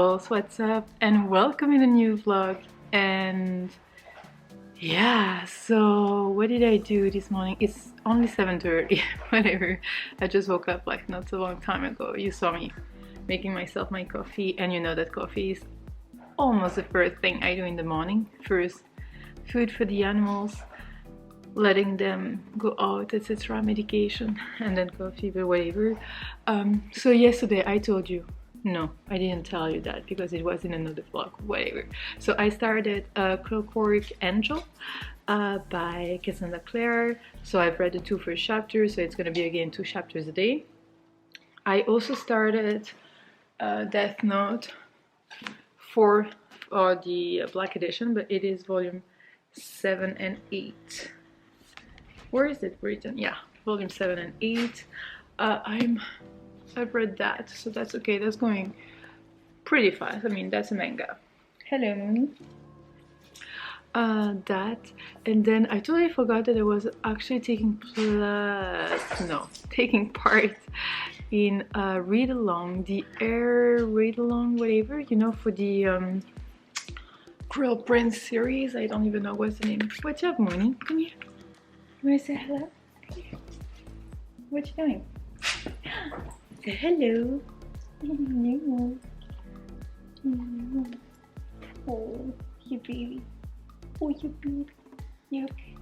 girls, what's up? And welcome in a new vlog. And yeah, so what did I do this morning? It's only 7:30, whatever. I just woke up like not so long time ago. You saw me making myself my coffee, and you know that coffee is almost the first thing I do in the morning. First, food for the animals, letting them go out, etc., medication, and then coffee, but whatever. So yesterday I told you, no, I didn't tell you that because it was in another vlog, whatever. So I started Clockwork Angel by Cassandra Clare. So I've read the 2 first chapters, so it's going to be again 2 chapters a day. I also started Death Note for the Black Edition, but it is volume 7 and 8. Where is it written? Yeah, volume 7 and 8. I've read that, so that's okay. That's going pretty fast. I mean, that's a manga. Hello, Moon. That, and then I totally forgot that I was actually taking part in Read Along, the Air Readalong, whatever, you know, for the Cruel Prince series. I don't even know what's the name. What's up, Mooney? Come here. You wanna say hello? Come here. What you doing? Say hello. Hello. Oh, you baby. Oh, you baby. You okay?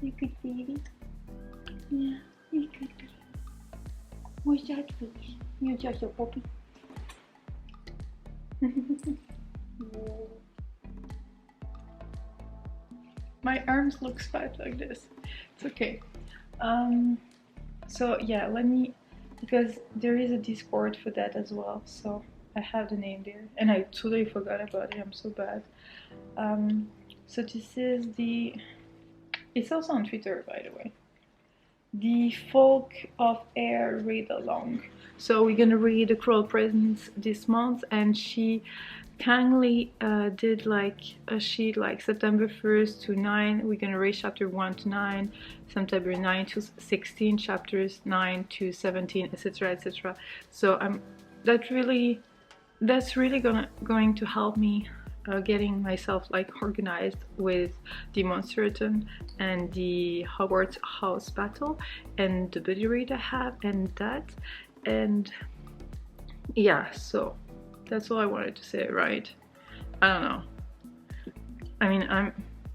You good baby? Yeah, you good baby. What's that face? You're just a puppy. No. My arms look fat like this. It's okay. So yeah, let me, because there is a Discord for that as well, so I have the name there and I totally forgot about it. I'm so bad. So this is it's also on Twitter, by the way, the Folk of Air Readalong. So we're gonna read The Cruel Prince this month, and she kindly did like a sheet like September 1st to 9. We're gonna read chapter 1 to 9, September 9 to 16, chapters 9 to 17, etc., etc. So that's really going to help me getting myself like organized with the Monsterathon and the Hogwarts House Battle and the buddy read I have and that, and yeah, so that's all I wanted to say, right? I don't know. I mean, I'm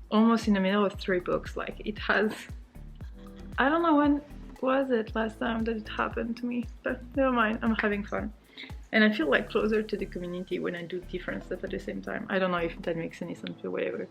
almost in the middle of 3 books. Like, it has... I don't know when was it last time that it happened to me, but never mind, I'm having fun. And I feel like closer to the community when I do different stuff at the same time. I don't know if that makes any sense or whatever.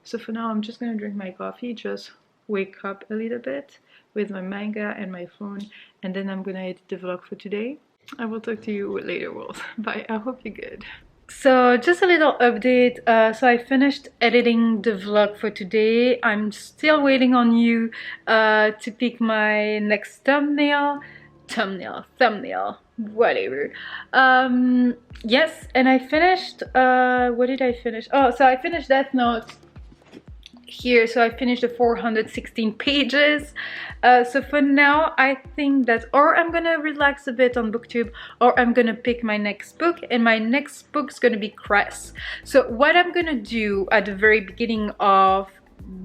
So for now, I'm just gonna drink my coffee, just wake up a little bit with my manga and my phone, and then I'm gonna edit the vlog for today. I will talk to you later, world. Bye, I hope you're good. So just a little update. So I finished editing the vlog for today. I'm still waiting on you to pick my next thumbnail, whatever. Yes, and I finished, what did I finish? Oh, so I finished Death Note here, so I finished the 416 pages. So for now, I think that or I'm gonna relax a bit on booktube, or I'm gonna pick my next book, and my next book's gonna be Cress. So what I'm gonna do at the very beginning of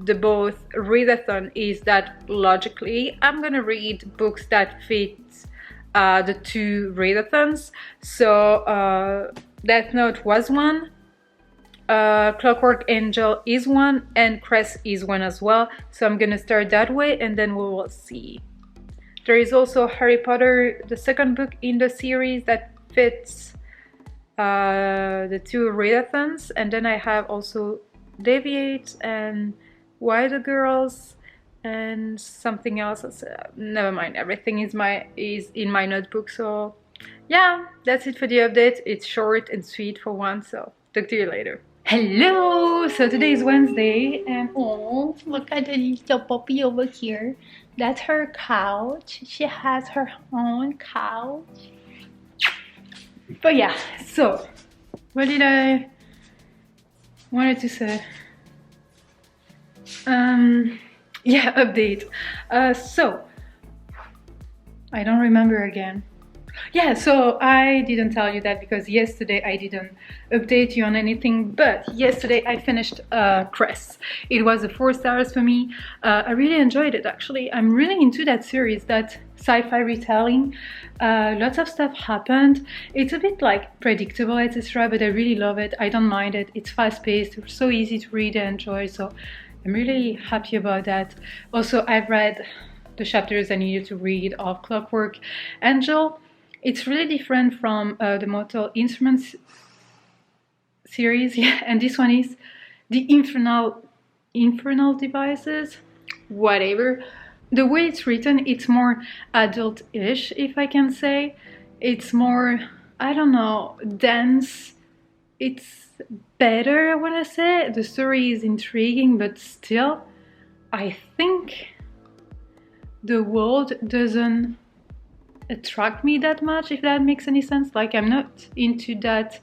the both readathon is that logically I'm gonna read books that fit the 2 readathons. So Death Note was one, Clockwork Angel is one, and Cress is one as well. So I'm gonna start that way, and then we will see. There is also Harry Potter, the 2nd book in the series, that fits the 2 readathons, and then I have also Deviate and Why the Girls and something else. Never mind, everything is in my notebook. So yeah, that's it for the update. It's short and sweet for once, so talk to you later. Hello! So today is Wednesday, and oh, look at the little puppy over here. That's her couch. She has her own couch. But yeah, so what did I wanted to say? Yeah, update. So I don't remember again. Yeah, so I didn't tell you that because yesterday I didn't update you on anything, but yesterday I finished Cress. It was a 4 stars for me. I really enjoyed it, actually. I'm really into that series, that sci-fi retelling. Lots of stuff happened. It's a bit like predictable, etc., but I really love it. I don't mind it. It's fast-paced, so easy to read and enjoy, so I'm really happy about that. Also, I've read the chapters I needed to read of Clockwork Angel. It's really different from the Mortal Instruments series, yeah, and this one is the Infernal Devices, whatever. The way it's written, it's more adult-ish, if I can say. It's more, I don't know, dense. It's better, I want to say. The story is intriguing, but still, I think the world doesn't attract me that much, if that makes any sense. Like, I'm not into that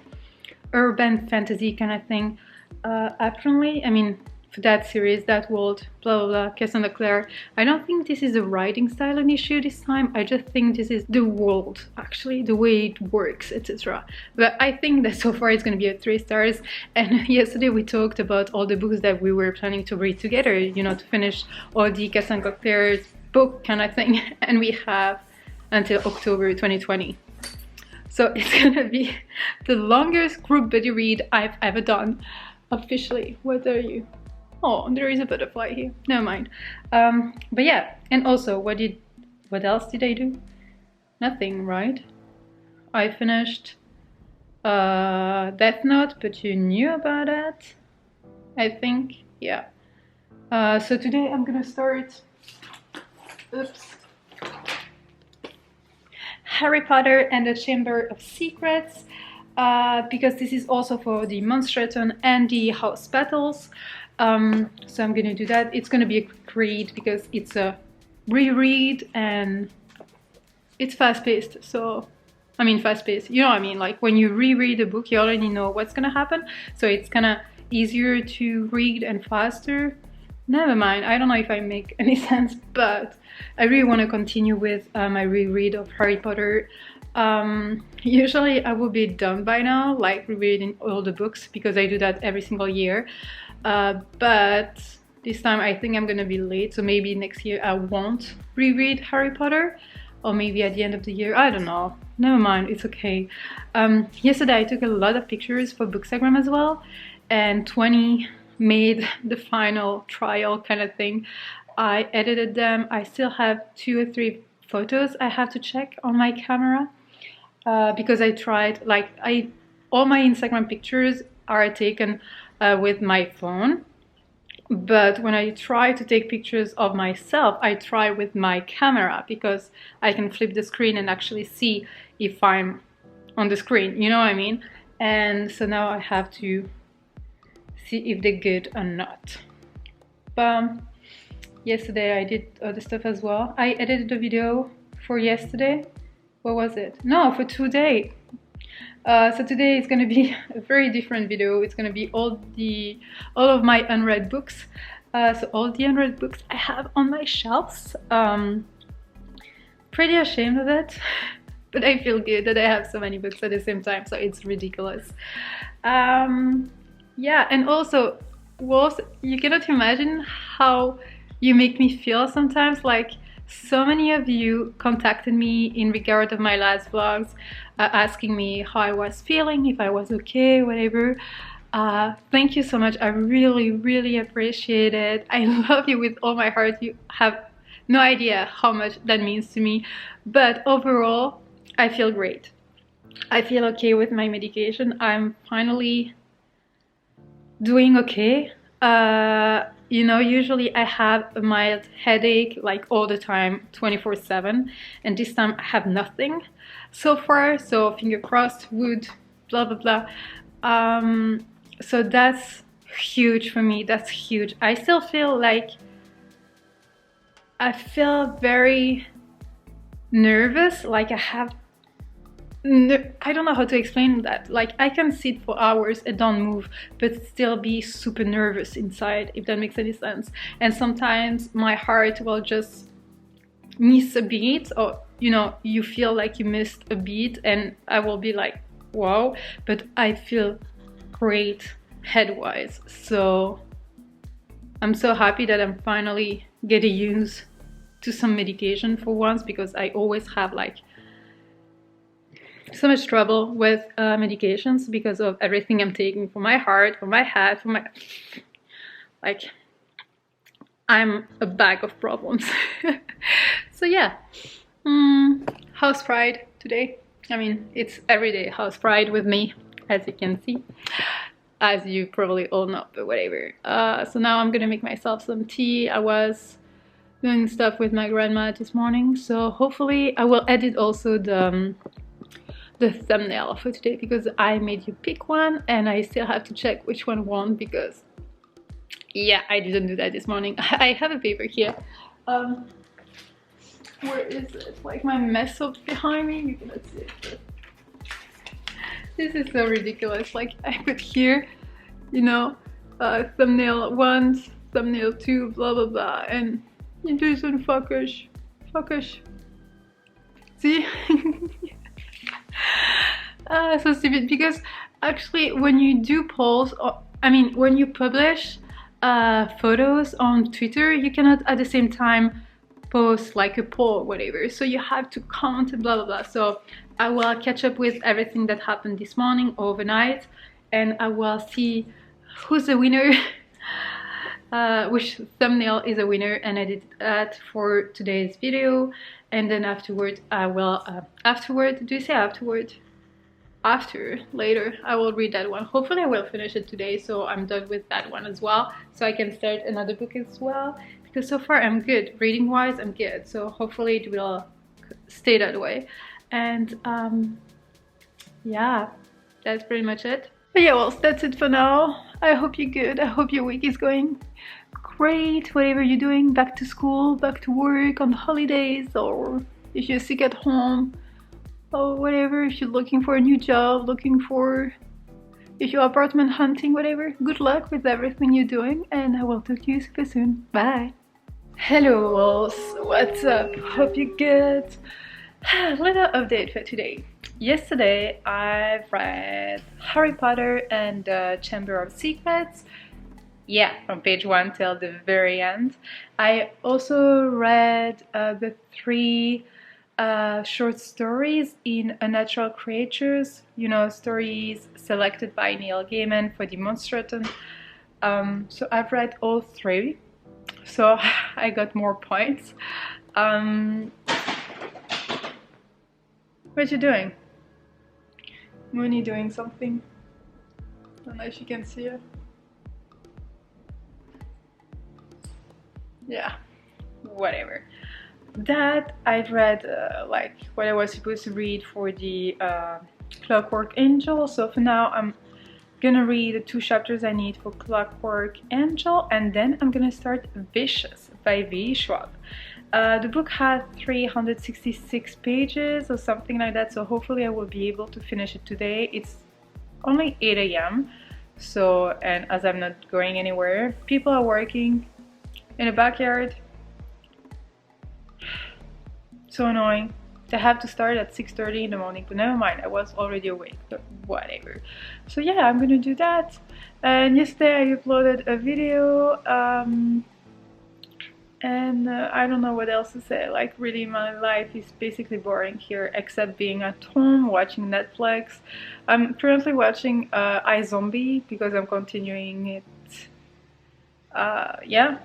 urban fantasy kind of thing. Apparently, I mean, for that series, that world, blah blah blah, Cassandra Clare, I don't think this is a writing style an issue this time. I just think this is the world, actually, the way it works, etc. But I think that so far it's going to be a 3 stars. And yesterday we talked about all the books that we were planning to read together, you know, to finish all the Cassandra Clare's book kind of thing, and we have until October 2020. So it's gonna be the longest group buddy read I've ever done. Officially. What are you? Oh, there is a butterfly here. Never mind. But yeah, and also, what else did I do? Nothing, right? I finished Death Note, but you knew about that, I think. Yeah. So today I'm gonna start. Oops. Harry Potter and the Chamber of Secrets, because this is also for the Monsterathon and the House Battles. So I'm gonna do that. It's gonna be a quick read because it's a reread and it's fast-paced. So, I mean, fast-paced, you know what I mean? Like, when you reread a book, you already know what's gonna happen. So it's kind of easier to read and faster. Never mind, I don't know if I make any sense, but I really want to continue with my reread of Harry Potter. Usually I would be done by now, like rereading all the books, because I do that every single year. But this time I think I'm gonna be late, so maybe next year I won't reread Harry Potter, or maybe at the end of the year, I don't know. Never mind, it's okay. Yesterday I took a lot of pictures for Bookstagram as well, and 20 made the final trial kind of thing. I edited them. I still have 2 or 3 photos I have to check on my camera, because I tried, like, all my Instagram pictures are taken with my phone, but when I try to take pictures of myself, I try with my camera, because I can flip the screen and actually see if I'm on the screen, you know what I mean? And so now I have to see if they're good or not. Yesterday I did other stuff as well. I edited a video for yesterday. What was it? No, for today. So today is gonna be a very different video. It's gonna be all of my unread books. So all the unread books I have on my shelves. Pretty ashamed of it, but I feel good that I have so many books at the same time, so it's ridiculous. Yeah, and also, you cannot imagine how you make me feel sometimes. Like, so many of you contacted me in regard of my last vlogs, asking me how I was feeling, if I was okay, whatever. Thank you so much. I really, really appreciate it. I love you with all my heart. You have no idea how much that means to me. But overall, I feel great. I feel okay with my medication. I'm finally doing okay. You know, usually I have a mild headache like all the time, 24/7, and this time I have nothing so far, so finger crossed, wood, blah blah blah. So that's huge for me. That's huge. I still feel like I feel very nervous, like I don't know how to explain that. Like, I can sit for hours and don't move, but still be super nervous inside, if that makes any sense. And sometimes my heart will just miss a beat, or you know, you feel like you missed a beat, and I will be like, wow, but I feel great head-wise. So I'm so happy that I'm finally getting used to some medication for once, because I always have like so much trouble with medications because of everything I'm taking for my heart, for my head, for my, like, I'm a bag of problems. So yeah, house pride today. I mean, it's everyday house pride with me, as you can see, as you probably all know, but whatever. So now I'm gonna make myself some tea. I was doing stuff with my grandma this morning, so hopefully I will edit also the thumbnail for today, because I made you pick one and I still have to check which one won, because yeah, I didn't do that this morning. I have a paper here. Where is it? Like my mess up behind me, you cannot see it, but this is so ridiculous. Like I put here, you know, thumbnail 1, thumbnail 2, blah blah blah, and you do some fuckers. See? So stupid, because actually when you do polls, or I mean when you publish photos on Twitter, you cannot at the same time post like a poll or whatever, so you have to comment and blah blah blah. So I will catch up with everything that happened this morning overnight, and I will see who's the winner, which thumbnail is a winner, and I did that for today's video. And then afterward I will afterward, do you say afterward? After, later, I will read that one. Hopefully I will finish it today, so I'm done with that one as well, so I can start another book as well, because so far I'm good. Reading wise, I'm good, so hopefully it will stay that way. And yeah, that's pretty much it. But yeah, well, that's it for now. I hope you're good. I hope your week is going great, whatever you're doing, back to school, back to work, on holidays, or if you're sick at home, or whatever, if you're looking for a new job, if you're apartment hunting, whatever. Good luck with everything you're doing, and I will talk to you super soon. Bye. Hello wolves, what's up? Hope you're good. Little update for today. Yesterday I've read Harry Potter and the Chamber of Secrets. Yeah, from page 1 till the very end. I also read the 3 short stories in Unnatural Creatures, you know, stories selected by Neil Gaiman for the Monsterathon. So I've read all 3, so I got more points. What you doing? Mooney doing something? I don't know if you can see her. Yeah, whatever. That I've read like what I was supposed to read for the Clockwork Angel, so for now I'm gonna read the 2 chapters I need for Clockwork Angel, and then I'm gonna start Vicious by V. Schwab. The book has 366 pages or something like that, so hopefully I will be able to finish it today. It's only 8 AM, so, and as I'm not going anywhere, people are working in the backyard. So annoying. They have to start at 6:30 in the morning, but never mind, I was already awake, but whatever. So yeah, I'm gonna do that. And yesterday I uploaded a video, and I don't know what else to say. Like, really, my life is basically boring here, except being at home watching Netflix. I'm currently watching iZombie because I'm continuing it. Yeah,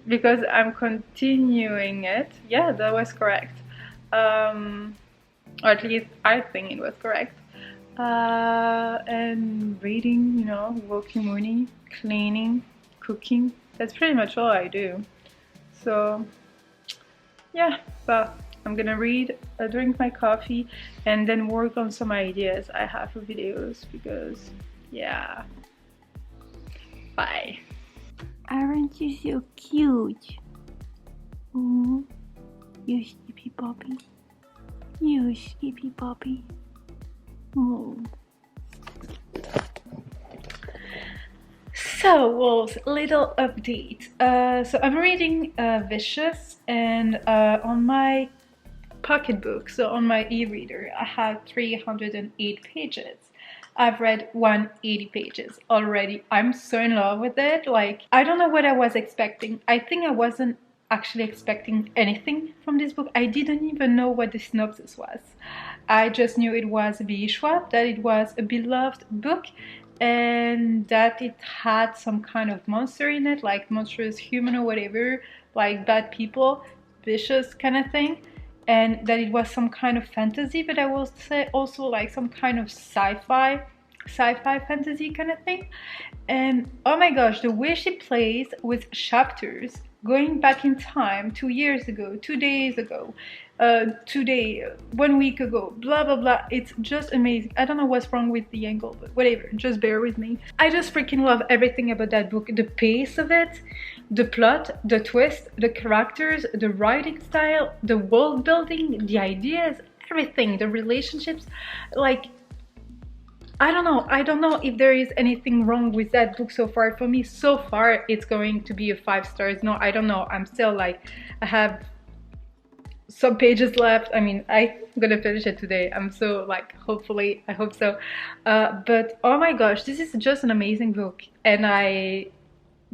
because I'm continuing it. Yeah, that was correct. Or at least I think it was correct. And reading, you know, walking Mooney, cleaning, cooking. That's pretty much all I do. So yeah, but I'm gonna read, drink my coffee, and then work on some ideas I have for videos, because yeah. Bye. Aren't you so cute? Oh, you sleepy puppy. You sleepy puppy. Oh. So, wolves, little update. So I'm reading Vicious, and on my pocketbook, so on my e-reader, I have 308 pages. I've read 180 pages already. I'm so in love with it. Like, I don't know what I was expecting. I think I wasn't actually expecting anything from this book. I didn't even know what the synopsis was. I just knew it was B. Schwab, that it was a beloved book, and that it had some kind of monster in it, like monstrous human or whatever, like bad people, vicious kind of thing, and that it was some kind of fantasy, but I will say also like some kind of sci-fi fantasy kind of thing. And oh my gosh, the way she plays with chapters going back in time, 2 years ago, 2 days ago, today, 1 week ago, blah blah blah, it's just amazing. I don't know what's wrong with the angle, but whatever, just bear with me. I just freaking love everything about that book. The pace of it, the plot, the twist, the characters, the writing style, the world building, the ideas, everything, the relationships. Like, I don't know if there is anything wrong with that book so far. For me, so far, it's going to be a 5 stars. No, I don't know. I'm still like, I have some pages left. I mean, I'm gonna finish it today. I'm so like, hopefully, I hope so. But oh my gosh, this is just an amazing book. And I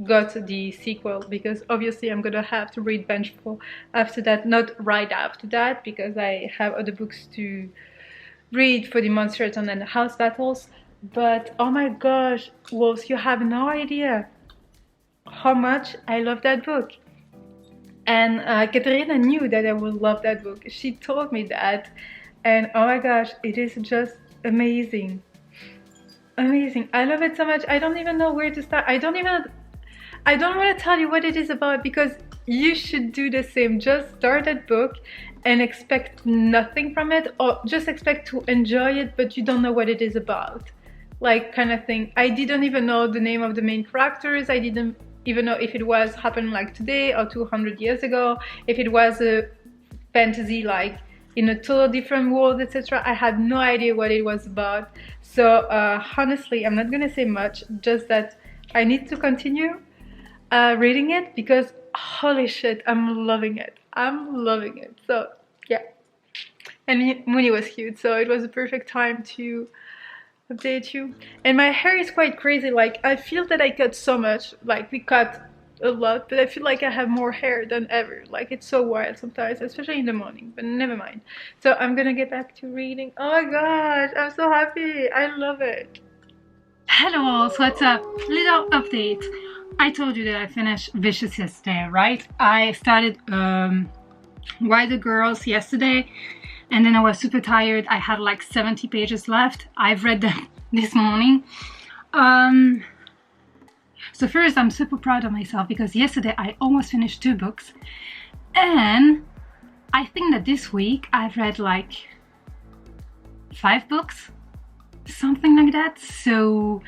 got the sequel because obviously I'm gonna have to read Vengeful after that, not right after that, because I have other books to read for the Monsterathon and House Battles. But oh my gosh, Wolves, you have no idea how much I love that book. And Katerina knew that I would love that book. She told me that, and oh my gosh, it is just amazing. Amazing. I love it so much. I don't even know where to start. I don't want to tell you what it is about, because you should do the same. Just start that book and expect nothing from it, or just expect to enjoy it, but you don't know what it is about, like, kind of thing. I didn't even know the name of the main characters. I didn't even know if it was happening like today or 200 years ago, if it was a fantasy like in a totally different world, etc. I had no idea what it was about. So honestly, I'm not gonna say much, just that I need to continue reading it, because holy shit, I'm loving it. I'm loving it. So yeah, and Mooney was cute, so it was a perfect time to update you. And my hair is quite crazy. Like, I feel that I cut so much, like we cut a lot, but I feel like I have more hair than ever. Like, it's so wild sometimes, especially in the morning, but never mind. So I'm gonna get back to reading. Oh my gosh, I'm so happy. I love it. Hello, so what's up? Little update. I told you that I finished Vicious yesterday, right? I started Why the Girls yesterday, and then I was super tired. I had like 70 pages left. I've read them this morning. So first, I'm super proud of myself, because yesterday I almost finished 2 books, and I think that this week I've read like 5 books, something like that. So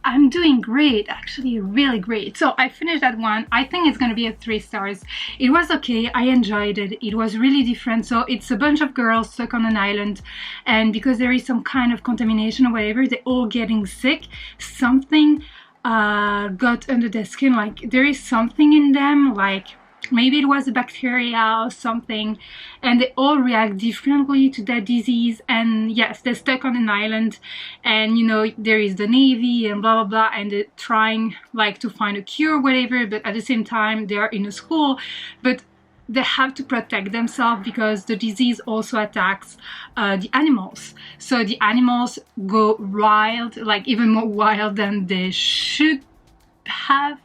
I'm doing great, actually really great. So I finished that one. I think it's gonna be a 3 stars. It was okay, I enjoyed it. It was really different. So it's a bunch of girls stuck on an island, and because there is some kind of contamination or whatever, they're all getting sick. Something got under their skin, like there is something in them, like maybe it was a bacteria or something, and they all react differently to that disease. And yes, they're stuck on an island, and you know, there is the Navy and blah blah blah, and they're trying like to find a cure or whatever, but at the same time they are in a school, but they have to protect themselves because the disease also attacks the animals. So the animals go wild, like even more wild than they should have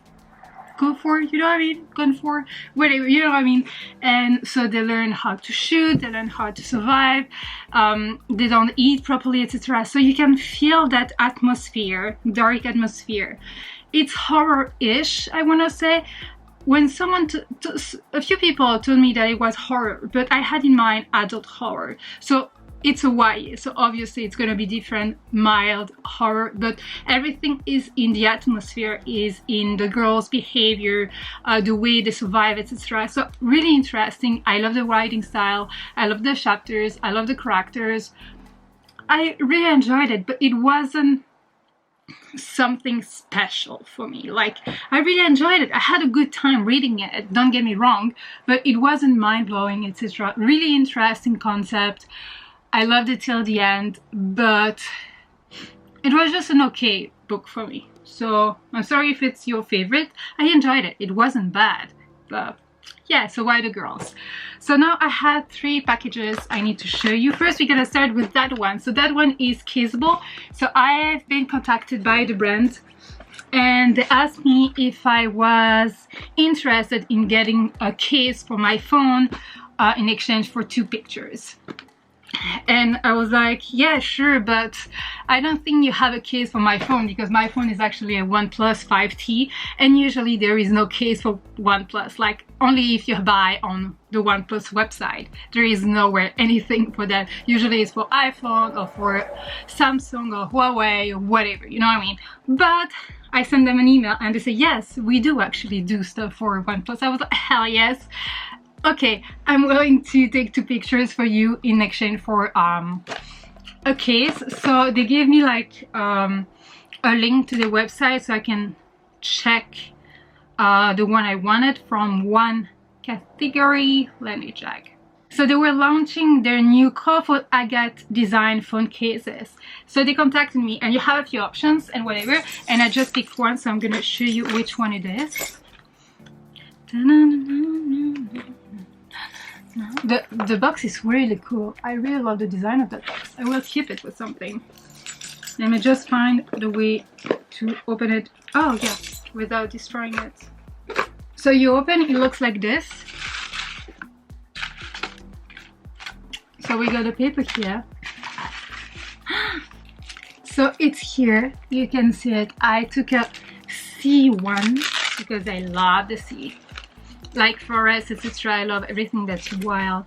go for, you know what I mean, gone for, whatever, you know what I mean. And so they learn how to shoot, they learn how to survive, they don't eat properly, etc. So you can feel that atmosphere, dark atmosphere. It's horror-ish, I want to say. When someone, a few people told me that it was horror, but I had in mind adult horror. So it's a YA, so obviously it's going to be different, mild horror, but everything is in the atmosphere, is in the girls' behavior, the way they survive, etc. So really interesting. I love the writing style, I love the chapters, I love the characters. I really enjoyed it, but it wasn't something special for me. Like, I really enjoyed it. I had a good time reading it, don't get me wrong, but it wasn't mind-blowing, etc. Really interesting concept. I loved it till the end, but it was just an okay book for me. So I'm sorry if it's your favorite. I enjoyed it. It wasn't bad, but yeah, so why the girls? So now I had 3 packages I need to show you. First, we're gonna start with that one. So that one is caseable. So I've been contacted by the brand and they asked me if I was interested in getting a case for my phone in exchange for 2 pictures. And I was like, yeah, sure, but I don't think you have a case for my phone because my phone is actually a OnePlus 5T and usually there is no case for OnePlus, like only if you buy on the OnePlus website. There is nowhere anything for that. Usually it's for iPhone or for Samsung or Huawei or whatever, you know what I mean? But I sent them an email and they say, yes, we do actually do stuff for OnePlus. I was like, hell yes. Okay, I'm willing to take 2 pictures for you in exchange for a case. So they gave me like a link to the website so I can check the one I wanted from one category. Let me check. So they were launching their new colorful agate design phone cases. So they contacted me and you have a few options and whatever, and I just picked one, so I'm gonna show you which one it is. The box is really cool. I really love the design of that box. I will keep it with something. Let me just find the way to open it. Oh yeah, without destroying it. So you open, it looks like this. So we got the paper here. So it's here, you can see it. I took a C1 because I love the sea. Like forest, etc. I love everything that's wild.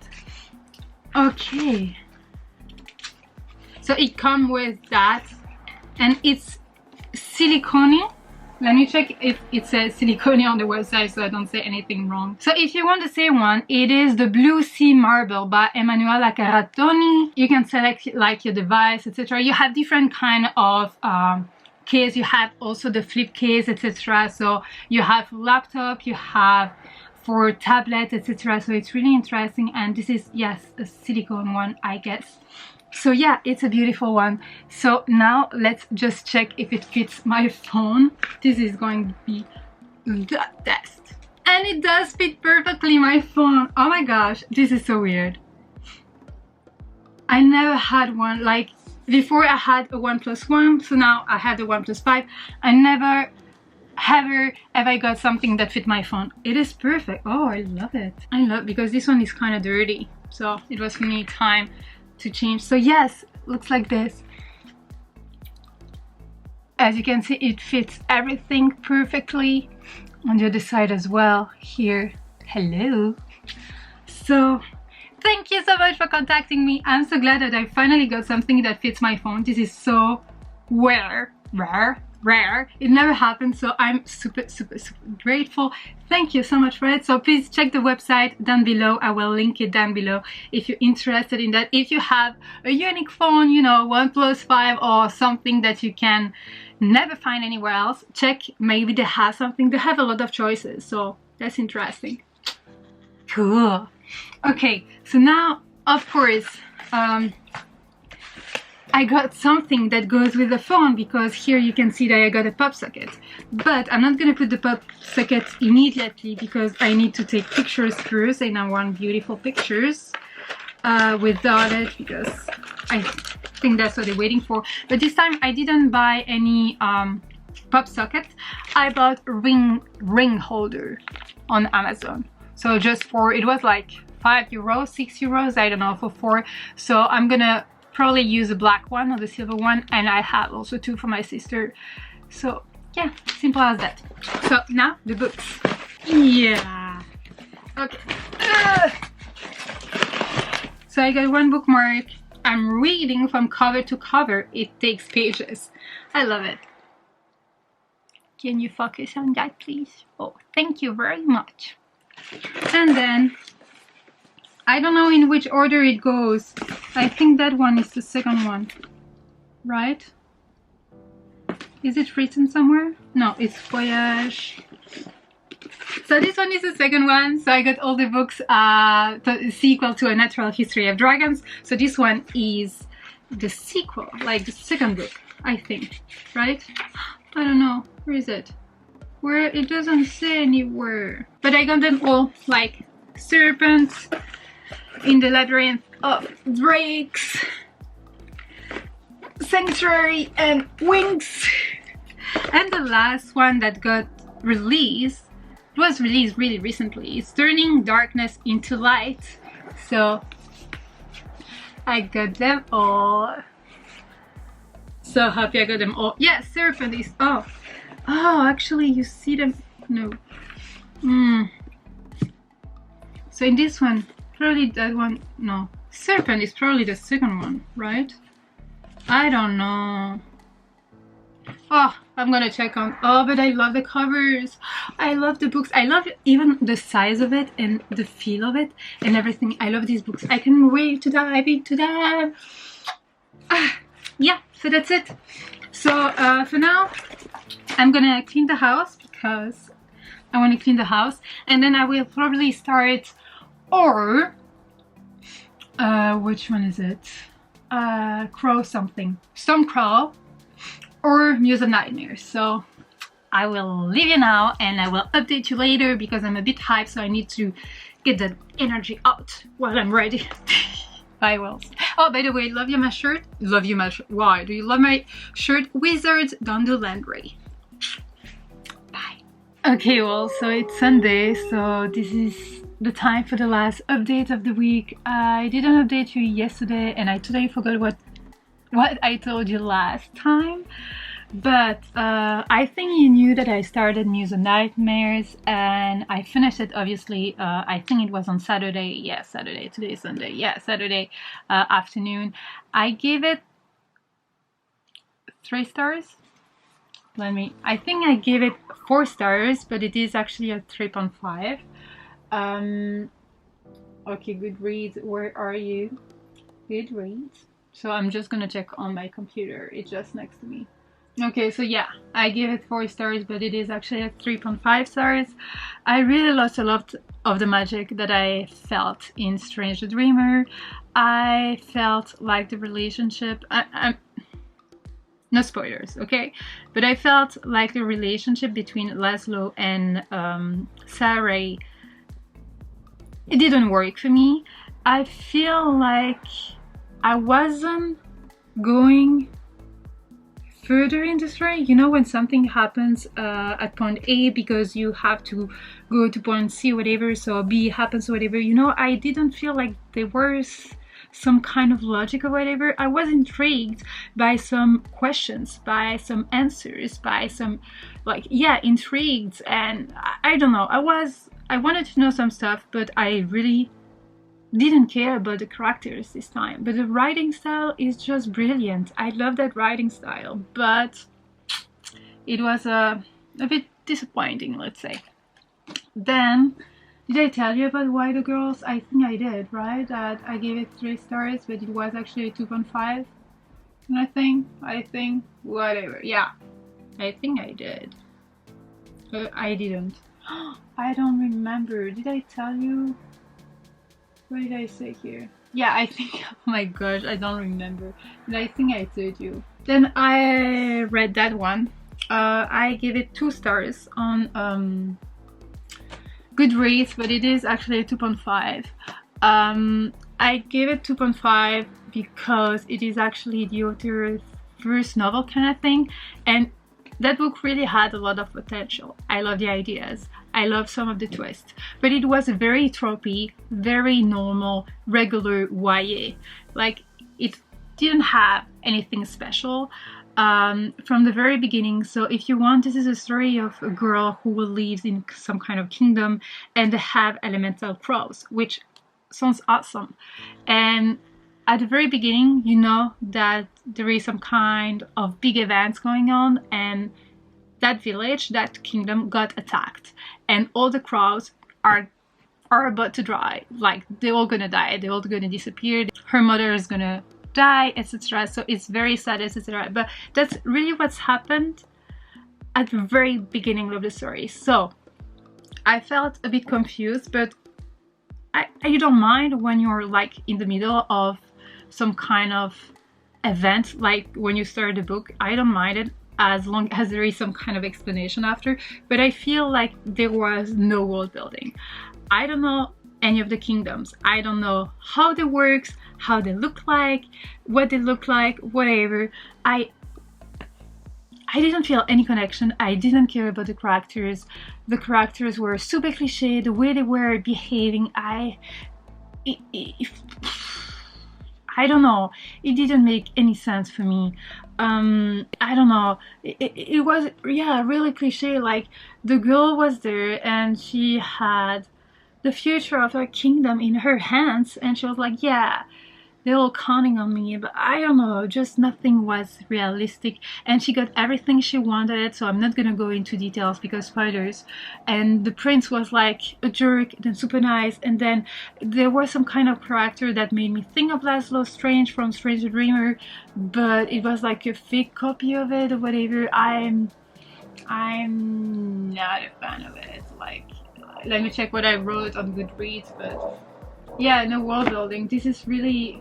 Okay. So it comes with that and it's silicone. Let me check if it says silicone on the website so I don't say anything wrong. So if you want the same one, it is the Blue Sea Marble by Emanuela Carratoni. You can select like your device, etc. You have different kind of case. You have also the flip case, etc. So you have laptop, you have for tablet, etc. So it's really interesting, and this is, yes, a silicone one, I guess. So yeah, it's a beautiful one. So now let's just check if it fits my phone. This is going to be the test, and it does fit perfectly my phone. Oh my gosh, this is so weird. I never had one. Like before I had a OnePlus 1, so now I had a OnePlus 5. I never ever got something that fit my phone. It is perfect. Oh, I love it. I love, because this one is kind of dirty, so it was for me time to change. So yes, looks like this. As you can see, it fits everything perfectly. On the other side as well, here. Hello. So thank you so much for contacting me. I'm so glad that I finally got something that fits my phone. This is so rare. It never happened, so I'm super grateful. Thank you so much for it. So please check the website down below. I will link it down below if you're interested in that. If you have a unique phone, you know, OnePlus 5 or something that you can never find anywhere else, check. Maybe they have something. They have a lot of choices, so that's interesting. Cool. Okay, so now of course I got something that goes with the phone, because here you can see that I got a pop socket. But I'm not gonna put the pop socket immediately because I need to take pictures first, and I want beautiful pictures without it, because I think that's what they're waiting for. But this time I didn't buy any pop socket. I bought a ring holder on Amazon. So just for, it was like €5, €6, I don't know, for 4. So I'm gonna probably use a black one or the silver one, and I have also 2 for my sister. So yeah, simple as that. So now the books. Yeah. Okay. So I got one bookmark. I'm reading from cover to cover. It takes pages. I love it. Can you focus on that, please? Oh, thank you very much. And then I don't know in which order it goes. I think that one is the second one, right? Is it written somewhere? No, it's Voyage. So this one is the second one. So I got all the books, the sequel to A Natural History of Dragons. So this one is the sequel, like the second book, I think, right? I don't know, where is it? Where it doesn't say anywhere. But I got them all, like Serpents in the Labyrinth of Drakes, Sanctuary, and Wings. And the last one that got released, it was released really recently, it's Turning Darkness into Light. So I got them all. So happy I got them all. Yeah, Serpent is off. Oh, actually you see them. No. So in this one, probably that one. No, Serpent is probably the second one, right? I don't know. Oh, I'm gonna check on. Oh, but I love the covers. I love the books. I love even the size of it and the feel of it and everything. I love these books. I can't wait to dive into them. Yeah, so that's it. So for now, I'm gonna clean the house because I want to clean the house, and then I will probably start, or which one is it? Crow something, Storm Crawl, or Muse of Nightmares. So I will leave you now and I will update you later because I'm a bit hyped, so I need to get that energy out while I'm ready. Bye, Wells. Oh, by the way, love you my shirt. Love you my shirt. Why do you love my shirt? Wizards don't do laundry. Bye. Okay, well, so it's Sunday, so this is the time for the last update of the week. I didn't update you yesterday and I totally forgot what I told you last time, but I think you knew that I started Muse of Nightmares and I finished it, obviously. I think it was on Saturday. Yeah, Saturday. Today is Sunday. Yeah, Saturday afternoon. I gave it 3 stars. I think I gave it 4 stars, but it is actually a 3.5. Okay, Goodreads, where are you? Goodreads. So I'm just gonna check on my computer, it's just next to me. Okay, so yeah, I gave it 4 stars, but it is actually a 3.5 stars. I really lost a lot of the magic that I felt in Strange the Dreamer. I felt like the relationship, no spoilers, okay? But I felt like the relationship between Laszlo and Sarai, it didn't work for me. I feel like I wasn't going further in the story. You know, when something happens at point A because you have to go to point C, whatever, so B happens, whatever, you know, I didn't feel like there was some kind of logic or whatever. I was intrigued by some questions, by some answers, by some, like, yeah, intrigued, and I don't know, I wanted to know some stuff, but I really didn't care about the characters this time. But the writing style is just brilliant. I love that writing style, but it was a bit disappointing, let's say. Then, did I tell you about Why the Girls? I think I did, right? That I gave it 3 stars, but it was actually a 2.5. I think, whatever. Yeah, I think I did. I didn't. I don't remember. Did I tell you? What did I say here? Yeah, I think, oh my gosh, I don't remember. But I think I told you. Then I read that one. I gave it 2 stars on Goodreads, but it is actually a 2.5. I gave it 2.5 because it is actually the author's first novel kind of thing, and that book really had a lot of potential. I love the ideas, I love some of the twists, but it was very tropey, very normal, regular YA. Like, it didn't have anything special from the very beginning. So if you want, this is a story of a girl who lives in some kind of kingdom and they have elemental crows, which sounds awesome. And at the very beginning, you know that there is some kind of big events going on, and that village, that kingdom got attacked, and all the crows are about to die. Like, they're all gonna die, they're all gonna disappear, her mother is gonna die, etc. So it's very sad, etc. But that's really what's happened at the very beginning of the story. So I felt a bit confused, but I don't mind when you're like in the middle of some kind of event, like when you start the book. I don't mind it as long as there is some kind of explanation after, but I feel like there was no world building. I don't know any of the kingdoms. I don't know how they works, how they look like, what they look like, whatever. I didn't feel any connection. I didn't care about the characters. The characters were super cliche, the way they were behaving. I don't know. It didn't make any sense for me. I don't know. It was, yeah, really cliche. Like, the girl was there and she had the future of her kingdom in her hands, and she was like, yeah, they're all counting on me, but I don't know, just nothing was realistic, and she got everything she wanted, so I'm not gonna go into details because spoilers. And the prince was like a jerk, then super nice, and then there was some kind of character that made me think of Laszlo Strange from Strange the Dreamer, but it was like a fake copy of it or whatever. I'm not a fan of it. Like, let me check what I wrote on Goodreads, but yeah, no world building. This is really...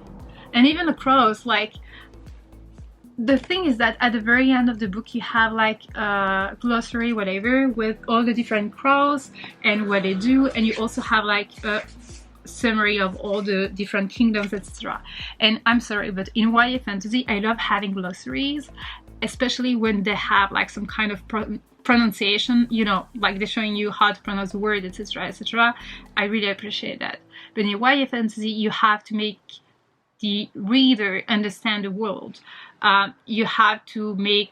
And even the crows, like, the thing is that at the very end of the book you have like a glossary, whatever, with all the different crows and what they do, and you also have like a summary of all the different kingdoms, etc. And I'm sorry, but in YA fantasy I love having glossaries, especially when they have like some kind of pronunciation, you know, like they're showing you how to pronounce the word, etc, etc. I really appreciate that. But in YA fantasy you have to make the reader understand the world. You have to make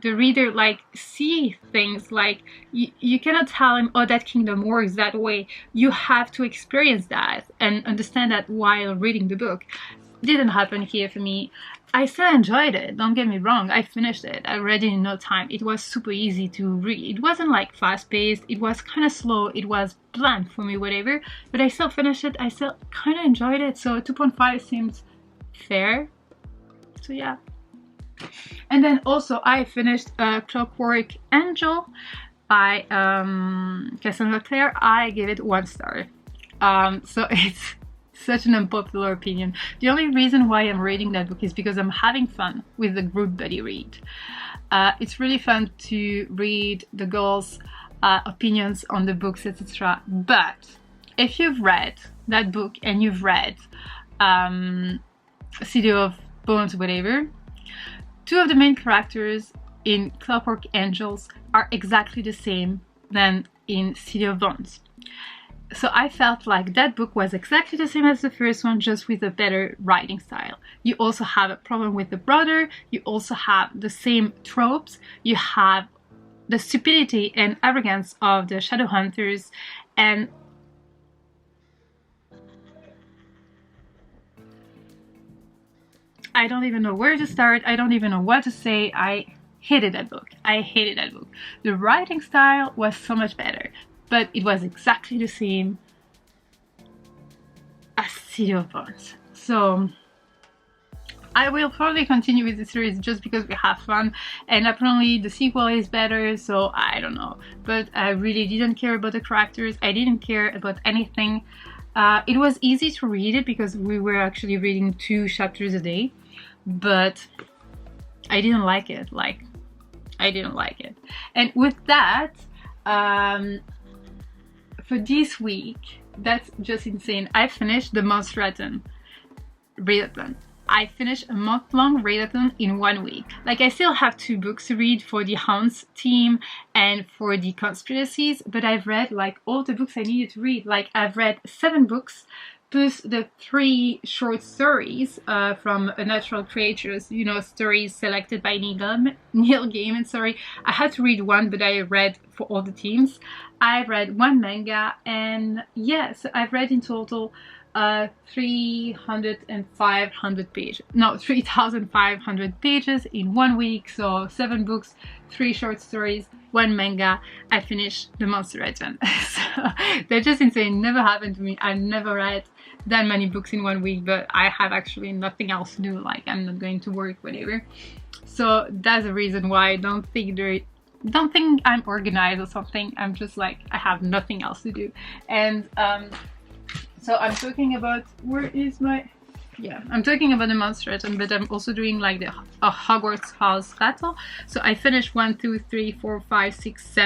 the reader like see things, like you cannot tell him, oh, that kingdom works that way. You have to experience that and understand that while reading the book. Didn't happen here for me. I still enjoyed it, don't get me wrong. I finished it, I read it in no time. It was super easy to read. It wasn't like fast-paced, it was kind of slow, it was bland for me, whatever, but I still finished it. I still kind of enjoyed it, so 2.5 seems fair. So yeah. And then also I finished Clockwork Angel by Cassandra Clare. I gave it 1 star. So it's such an unpopular opinion. The only reason why I'm reading that book is because I'm having fun with the group buddy read. It's really fun to read the girls' opinions on the books, etc. But if you've read that book and you've read City of Bones, whatever, 2 of the main characters in Clockwork Angels are exactly the same than in City of Bones. So I felt like that book was exactly the same as the first one, just with a better writing style. You also have a problem with the brother, you also have the same tropes, you have the stupidity and arrogance of the Shadowhunters, and I don't even know where to start, I don't even know what to say. I hated that book. I hated that book. The writing style was so much better, but it was exactly the same as City of Bones. So I will probably continue with the series just because we have fun, and apparently the sequel is better, so I don't know. But I really didn't care about the characters, I didn't care about anything. It was easy to read it because we were actually reading 2 chapters a day, but I didn't like it. Like, I didn't like it. And with that, for this week, that's just insane. I finished the Monsterathon readathon. I finished a month-long readathon in 1 week. Like, I still have 2 books to read for the Hounds team and for the conspiracies, but I've read like all the books I needed to read. Like, I've read 7 books plus the 3 short stories from Unnatural Creatures, you know, stories selected by Neil Gaiman. Sorry, I had to read 1, but I read for all the teams. I've read 1 manga, and yes, so I've read in total 3,500 pages in 1 week. So 7 books, 3 short stories, 1 manga. I finished the Monsterathon. So that's just insane. Never happened to me. I've never read that many books in 1 week, but I have actually nothing else to do. Like, I'm not going to work, whatever. So that's the reason why I don't think don't think I'm organized or something. I'm just like, I have nothing else to do. And so I'm talking about, where is my, yeah, I'm talking about the Monsterathon, but I'm also doing like the Hogwarts House Battle. So I finished 1, 2, 3, 4, 5, 6,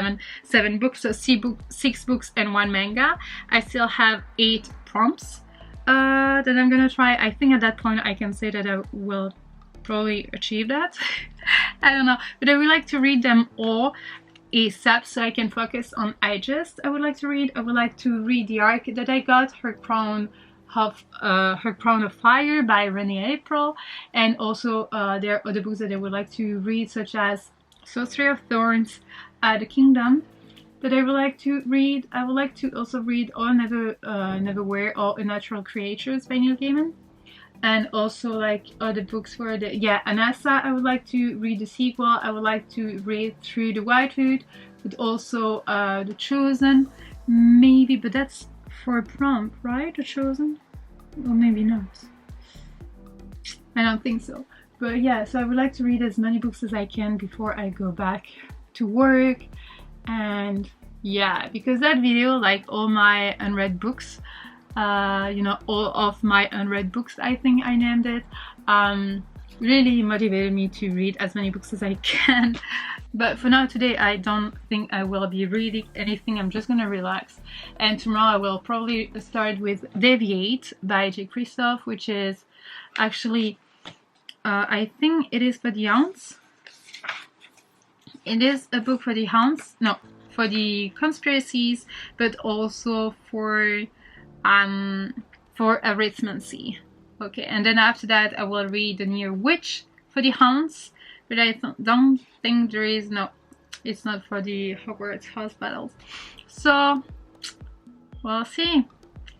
7 books, so 6 books and 1 manga. I still have 8 prompts that I'm gonna try. I think at that point I can say that I will probably achieve that. I don't know, but I would like to read them all ASAP so I can focus on Igest. I would like to read the arc that I got, Her Crown of Fire by Renee April, and also there are other books that I would like to read, such as Sorcery of Thorns, The Kingdom, that I would like to read. I would like to also read All Neverwhere, All Unnatural Creatures by Neil Gaiman, and also like other books for the, yeah, Anasa. I would like to read the sequel. I would like to read Through the Whitewood, but also The Chosen, maybe, but that's for a prompt, right? The Chosen? Or maybe not. I don't think so. But yeah, so I would like to read as many books as I can before I go back to work. And yeah, because that video, like all my unread books, you know, all of my unread books, I think I named it, really motivated me to read as many books as I can. But for now, today, I don't think I will be reading anything. I'm just gonna relax. And tomorrow I will probably start with Deviate by J. Christoph, which is actually, I think it is for the hounds. It is a book for the hounds, no, for the conspiracies, but also for arithmancy. Okay, and then after that I will read The Near Witch for the hounds, but I don't think there is, no, it's not for the Hogwarts House Battles. So we'll see.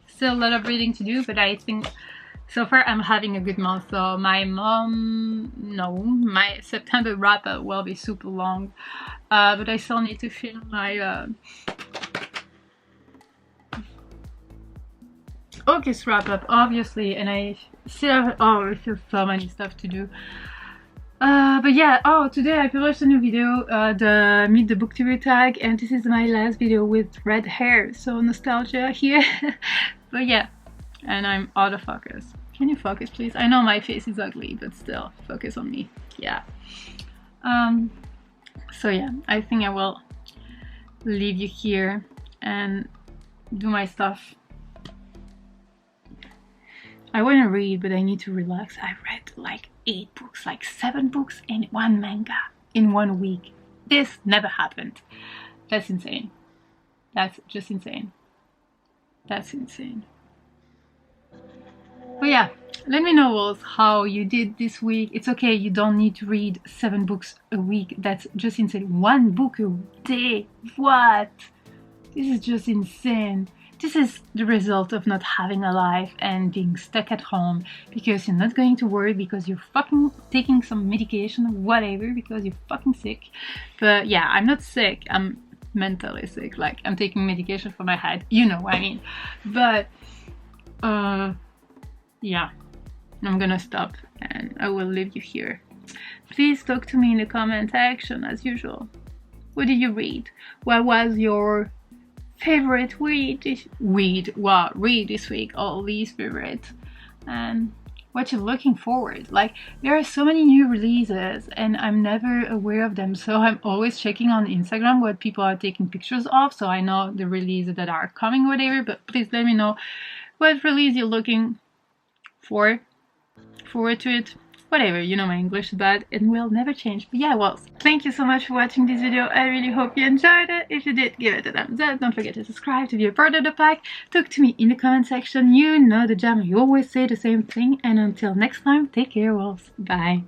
Still a lot of reading to do, but I think so far I'm having a good month. So my September wrap-up will be super long, but I still need to film my August wrap-up, obviously, and I still have, oh, it's just so many stuff to do. But yeah, oh, today I published a new video, the Meet the BookTuber tag, and this is my last video with red hair, so nostalgia here. But yeah, and I'm out of focus. Can you focus, please? I know my face is ugly, but still, focus on me. Yeah. So yeah, I think I will leave you here and do my stuff. I want to read, but I need to relax. I read like 8 books, like 7 books and 1 manga in 1 week. This never happened. That's insane. That's just insane. That's insane. But yeah, let me know also how you did this week. It's okay, you don't need to read 7 books a week. That's just insane. 1 book a day. What? This is just insane. This is the result of not having a life and being stuck at home because you're not going to work, because you're fucking taking some medication or whatever, because you're fucking sick. But yeah, I'm not sick, I'm mentally sick. Like, I'm taking medication for my head, you know what I mean. But yeah, I'm gonna stop and I will leave you here. Please talk to me in the comment section as usual. What did you read? What was your favorite read this week, or least favorite, and what you're looking forward. Like, there are so many new releases and I'm never aware of them, so I'm always checking on Instagram what people are taking pictures of, so I know the releases that are coming or whatever. But please let me know what release you're looking forward to it. Whatever, you know my English is bad and will never change. But yeah, well, thank you so much for watching this video. I really hope you enjoyed it. If you did, give it a thumbs up. Don't forget to subscribe to be a part of the pack. Talk to me in the comment section. You know the jam. You always say the same thing. And until next time, take care, wolves. Bye.